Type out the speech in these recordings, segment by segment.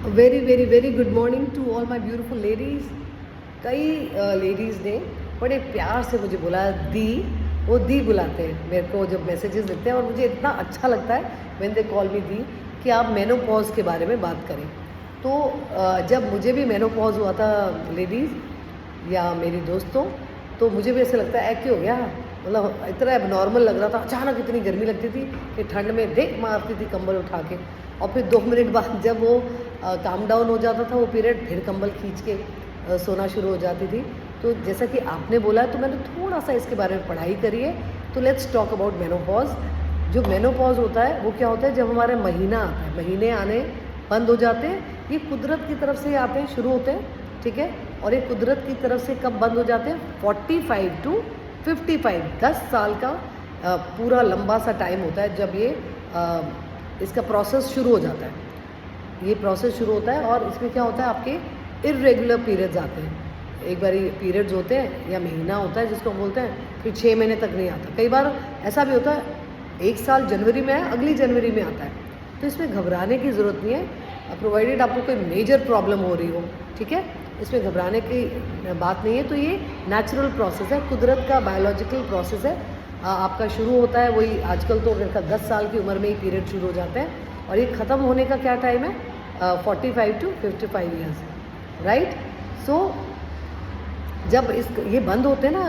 Very very very good morning to all my beautiful ladies. कई ladies ने बड़े प्यार से मुझे बोला दी, वो दी बुलाते हैं मेरे को जब मैसेजेस देते हैं, और मुझे इतना अच्छा लगता है व्हेन दे कॉल मी दी कि आप मेनोपॉज के बारे में बात करें। तो जब मुझे भी मेनोपॉज हुआ था लेडीज़ या मेरी दोस्तों, तो मुझे भी ऐसा लगता है क्यों हो गया, मतलब इतना एबनॉर्मल लग रहा था। अचानक इतनी गर्मी लगती थी कि ठंड में देख मारती थी कंबल उठा के, और फिर 2 मिनट बाद जब वो काम डाउन हो जाता था वो पीरियड, फिर कंबल खींच के सोना शुरू हो जाती थी। तो जैसा कि आपने बोला है, तो मैंने थोड़ा सा इसके बारे में पढ़ाई करी है। तो लेट्स टॉक अबाउट मेनोपॉज। जो मेनोपॉज होता है वो क्या होता है, जब हमारे महीना आता है, महीने आने बंद हो जाते हैं। ये कुदरत की तरफ से आते हैं, शुरू होते हैं, ठीक है। और ये कुदरत की तरफ से कब बंद हो जाते हैं, 45 to 55, 10 साल का पूरा लंबा सा टाइम होता है जब ये इसका प्रोसेस शुरू हो जाता है। ये प्रोसेस शुरू होता है और इसमें क्या होता है, आपके इर्रेगुलर पीरियड्स आते हैं। एक बारी पीरियड्स होते हैं या महीना होता है जिसको हम बोलते हैं, फिर 6 महीने तक नहीं आता। कई बार ऐसा भी होता है, एक साल जनवरी में है, अगली जनवरी में आता है। तो इसमें घबराने की ज़रूरत नहीं है, प्रोवाइडेड आपको कोई मेजर प्रॉब्लम हो रही हो, ठीक है। इसमें घबराने की बात नहीं है। तो ये नेचुरल प्रोसेस है, कुदरत का बायोलॉजिकल प्रोसेस है। आपका शुरू होता है वही, आजकल तो मेरे ख्याल 10 साल की उम्र में ही पीरियड शुरू हो जाते हैं, और ये ख़त्म होने का क्या टाइम है, 45 to 55 ईयर्स, राइट। सो जब ये बंद होते हैं ना,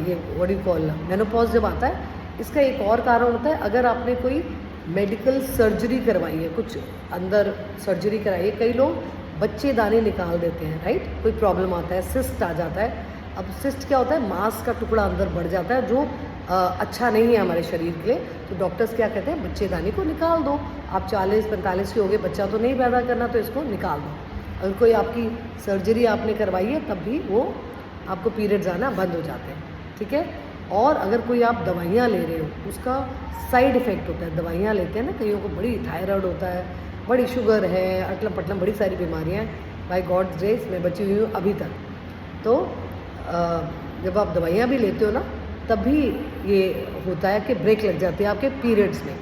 ये व्हाट यू कॉल मेनोपॉज जब आता है, इसका एक और कारण होता है, अगर आपने कोई मेडिकल सर्जरी करवाई है, कुछ अंदर सर्जरी कराई है। कई लोग बच्चेदानी निकाल देते हैं, राइट। कोई प्रॉब्लम आता है, सिस्ट आ जाता है। अब सिस्ट क्या होता है, मांस का टुकड़ा अंदर बढ़ जाता है, जो अच्छा नहीं है हमारे शरीर के लिए। तो डॉक्टर्स क्या कहते हैं, बच्चेदानी को निकाल दो। आप 40-45 के हो गए, बच्चा तो नहीं पैदा करना, तो इसको निकाल दो। अगर कोई आपकी सर्जरी आपने करवाई है, तब भी वो आपको पीरियड्स आना बंद हो जाते हैं, ठीक है। और अगर कोई आप दवाइयाँ ले रहे हो, उसका साइड इफ़ेक्ट होता है। दवाइयाँ लेते हैं ना, कईयों को बड़ी थायराइड होता है, बड़ी शुगर है, अटलम पटलम बड़ी सारी बीमारियाँ हैं। बाय गॉड्स ग्रेस मैं बची हुई हूँ अभी तक। तो जब आप दवाइयाँ भी लेते हो ना, तब भी ये होता है कि ब्रेक लग जाती है आपके पीरियड्स में।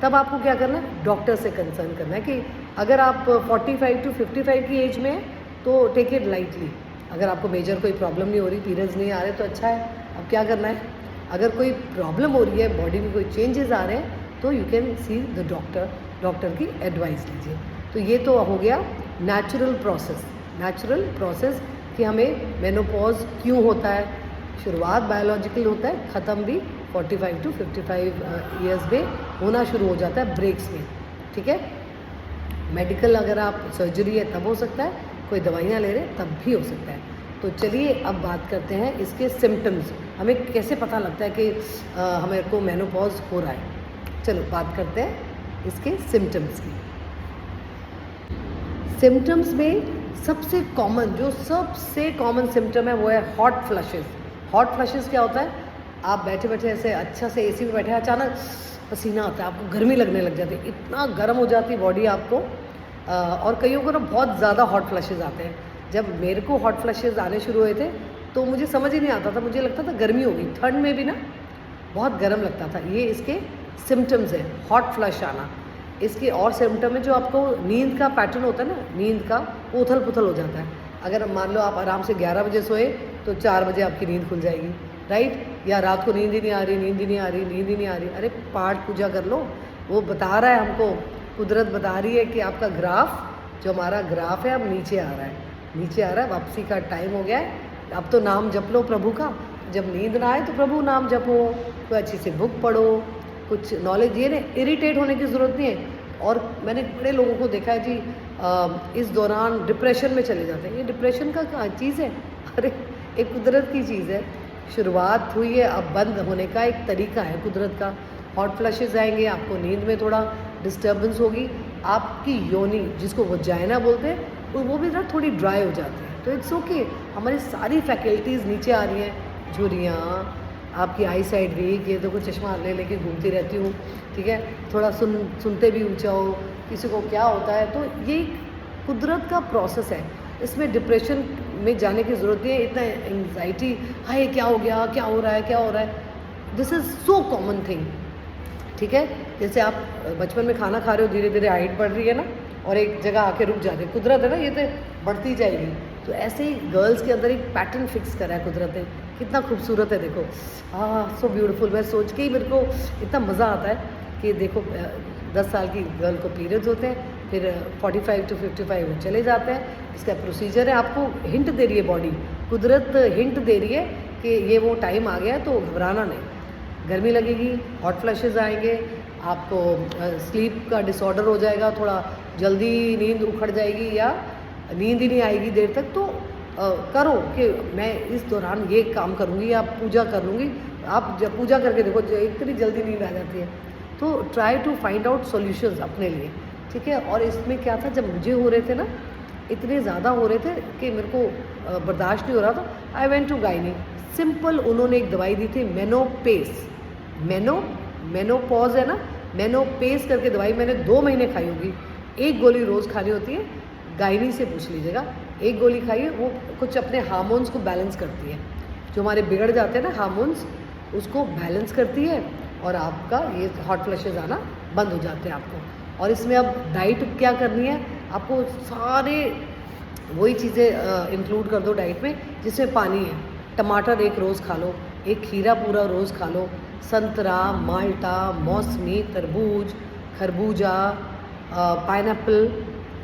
तब आपको क्या करना है, डॉक्टर से कंसर्न करना है कि अगर आप 45 to 55 की एज में हैं, तो टेक इट लाइटली। अगर आपको मेजर कोई प्रॉब्लम नहीं हो रही, पीरियड्स नहीं आ रहे, तो अच्छा है। अब क्या करना है, अगर कोई प्रॉब्लम हो रही है, बॉडी में कोई चेंजेस आ रहे हैं, तो you can see the doctor, doctor की एडवाइस लीजिए। तो ये तो हो गया नेचुरल प्रोसेस कि हमें मेनोपॉज क्यों होता है। शुरुआत बायोलॉजिकल होता है, ख़त्म भी 45 to 55 ईयर्स में होना शुरू हो जाता है, ब्रेक्स में, ठीक है। मेडिकल अगर आप सर्जरी है तब हो सकता है, कोई दवाइयाँ ले रहे हैं तब भी हो सकता है। तो चलिए अब बात करते हैं इसके सिम्टम्स। हमें कैसे पता लगता है कि हमें को मेनोपॉज हो रहा है। चलो बात करते हैं इसके सिम्टम्स की। सिम्टम्स में सबसे कॉमन सिम्टम है वो है हॉट फ्लशेस। हॉट फ्लशेस क्या होता है, आप बैठे बैठे ऐसे अच्छा से एसी में बैठे, अचानक पसीना आता है, आपको गर्मी लगने लग जाती है, इतना गर्म हो जाती है बॉडी आपको। और कईयों को ना बहुत ज़्यादा हॉट फ्लशेस आते हैं। जब मेरे को हॉट फ्लशेस आने शुरू हुए थे, तो मुझे समझ ही नहीं आता था, मुझे लगता था गर्मी होगी, ठंड में भी ना बहुत गर्म लगता था। ये इसके सिम्टम्स हैं, हॉट फ्लश आना। इसके और सिम्टम है, जो आपको नींद का पैटर्न होता है ना, नींद का उथल पुथल हो जाता है। अगर मान लो आप आराम से 11 बजे सोए, तो 4 बजे आपकी नींद खुल जाएगी, राइट। या रात को नींद ही नहीं आ रही, अरे पाठ पूजा कर लो। वो बता रहा है हमको, कुदरत बता रही है कि आपका ग्राफ, जो हमारा ग्राफ है, अब नीचे आ रहा है, वापसी का टाइम हो गया है। अब तो नाम जप लो प्रभु का। जब नींद ना आए तो प्रभु नाम जपो, कोई अच्छी सी बुक पढ़ो, कुछ नॉलेज। ये नहीं, इरिटेट होने की ज़रूरत नहीं है। और मैंने बड़े लोगों को देखा है जी, इस दौरान डिप्रेशन में चले जाते हैं। ये डिप्रेशन का क्या चीज़ है, अरे एक कुदरत की चीज़ है। शुरुआत हुई है, अब बंद होने का एक तरीका है कुदरत का। हॉट फ्लशेस आएंगे, आपको नींद में थोड़ा डिस्टर्बेंस होगी, आपकी योनि जिसको वजाइना बोलते हैं, वो भी ना थोड़ी ड्राई हो जाती है। तो इट्स ओके, हमारी सारी फैकल्टीज़ नीचे आ रही हैं, झुर्रियाँ, आपकी आई साइड वीक, ये तो कुछ चश्मा लेके घूमती रहती हूँ, ठीक है। थोड़ा सुनते भी ऊँचा हो, किसी को क्या होता है। तो ये कुदरत का प्रोसेस है, इसमें डिप्रेशन में जाने की ज़रूरत नहीं है। इतना एंग्जाइटी, हाय क्या हो गया, क्या हो रहा है, this is so common thing, ठीक है। जैसे आप बचपन में खाना खा रहे हो, धीरे धीरे हाइट बढ़ रही है ना, और एक जगह आके रुक जाते हैं। कुदरत है ना, ये तो बढ़ती जाएगी। तो ऐसे ही गर्ल्स के अंदर एक पैटर्न फिक्स करा है कुदरत ने, कितना खूबसूरत है देखो। So beautiful. मैं सोच के ही मेरे को इतना मज़ा आता है कि देखो 10 साल की गर्ल को पीरियड्स होते हैं, फिर 45 to 55 वो चले जाते हैं। इसका प्रोसीजर है, आपको हिंट दे रही है बॉडी, कुदरत हिंट दे रही है कि ये वो टाइम आ गया, तो घबराना नहीं। गर्मी लगेगी, हॉट फ्लैशेस आएंगे, आपको स्लीप का डिसऑर्डर हो जाएगा, थोड़ा जल्दी नींद उखड़ जाएगी या नींद ही नहीं आएगी देर तक, तो करो कि मैं इस दौरान ये काम करूँगी या पूजा कर लूँगी। आप जब पूजा करके देखो इतनी जल्दी नींद आ जाती है। तो try to find out solutions अपने लिए, ठीक है। और इसमें क्या था, जब मुझे हो रहे थे ना, इतने ज़्यादा हो रहे थे कि मेरे को बर्दाश्त नहीं हो रहा था। I went to gynae. Simple उन्होंने एक दवाई दी थी, मेनोपेस। मेनोपॉज है ना, मेनोपेस करके दवाई मैंने 2 महीने खाई होगी। एक गोली रोज़ खानी होती है, गायनी से पूछ लीजिएगा। एक गोली खाइए, वो कुछ अपने हार्मोन्स को बैलेंस करती है, जो हमारे बिगड़ जाते हैं ना हार्मोन्स, उसको बैलेंस करती है और आपका ये हॉट फ्लैशेस आना बंद हो जाते हैं आपको। और इसमें अब डाइट क्या करनी है, आपको सारे वही चीज़ें इंक्लूड कर दो डाइट में जिसमें पानी है। टमाटर एक रोज़ खा लो, एक खीरा पूरा रोज़ खा लो, संतरा, माल्टा, मौसमी, तरबूज, खरबूजा, पाइनएप्पल,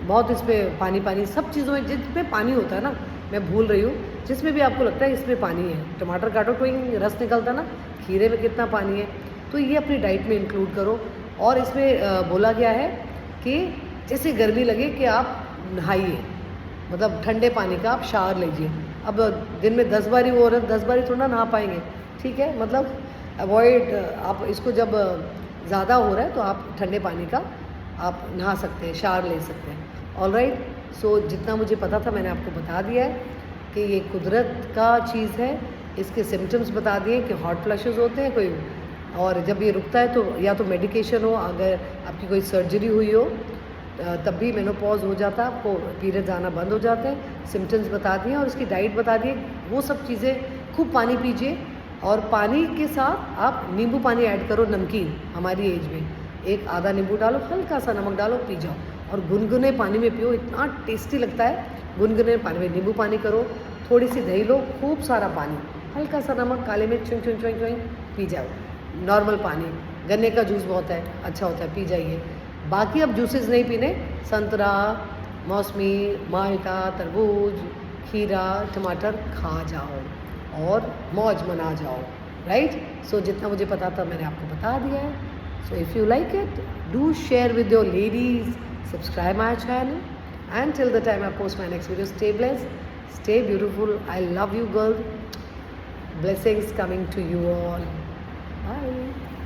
बहुत इसमें पानी सब चीज़ों में जिसमें पानी होता है ना, मैं भूल रही हूँ, जिसमें भी आपको लगता है इसमें पानी है। टमाटर काटो, कोई रस निकलता ना, खीरे में कितना पानी है, तो ये अपनी डाइट में इंक्लूड करो। और इसमें बोला गया है कि जैसे गर्मी लगे कि आप नहाइए, मतलब ठंडे पानी का आप शावर लीजिए। अब दिन में 10 बारी वो औरत 10 बारी थोड़ा नहा पाएंगे, ठीक है, मतलब अवॉइड, आप इसको जब ज़्यादा हो रहा है तो आप ठंडे पानी का आप नहा सकते हैं, शावर ले सकते हैं। ऑलराइट, सो जितना मुझे पता था मैंने आपको बता दिया है कि ये कुदरत का चीज़ है। इसके सिम्टम्स बता दिए कि हॉट फ्लैशेस होते हैं कोई, और जब ये रुकता है तो या तो मेडिकेशन हो, अगर आपकी कोई सर्जरी हुई हो तब भी मेनोपॉज हो जाता है, आपको पीरियड्स आना बंद हो जाते हैं। सिम्टम्स बता दिए और इसकी डाइट बता दिए, वो सब चीज़ें। खूब पानी पीजिए और पानी के साथ आप नींबू पानी ऐड करो, नमकीन हमारी एज में एक आधा नींबू डालो, हल्का सा नमक डालो, पी जाओ। और गुनगुने पानी में पियो, इतना टेस्टी लगता है। गुनगुने पानी में नींबू पानी करो, थोड़ी सी दही लो, खूब सारा पानी, हल्का सा नमक, काले मिर्च, चुंग चुंग चुंग चुंग, पी जाओ। नॉर्मल पानी, गन्ने का जूस बहुत है, अच्छा होता है, पी जाइए। बाकी अब जूसेस नहीं पीने, संतरा, मौसमी, माल्टा, तरबूज, खीरा, टमाटर खा जाओ और मौज मना जाओ। राइट, सो जितना मुझे पता था मैंने आपको बता दिया है। So if you like it, do share with your ladies, subscribe my channel, and till the time I post my next video, stay blessed, stay beautiful. I love you girl. Blessings coming to you all. Bye.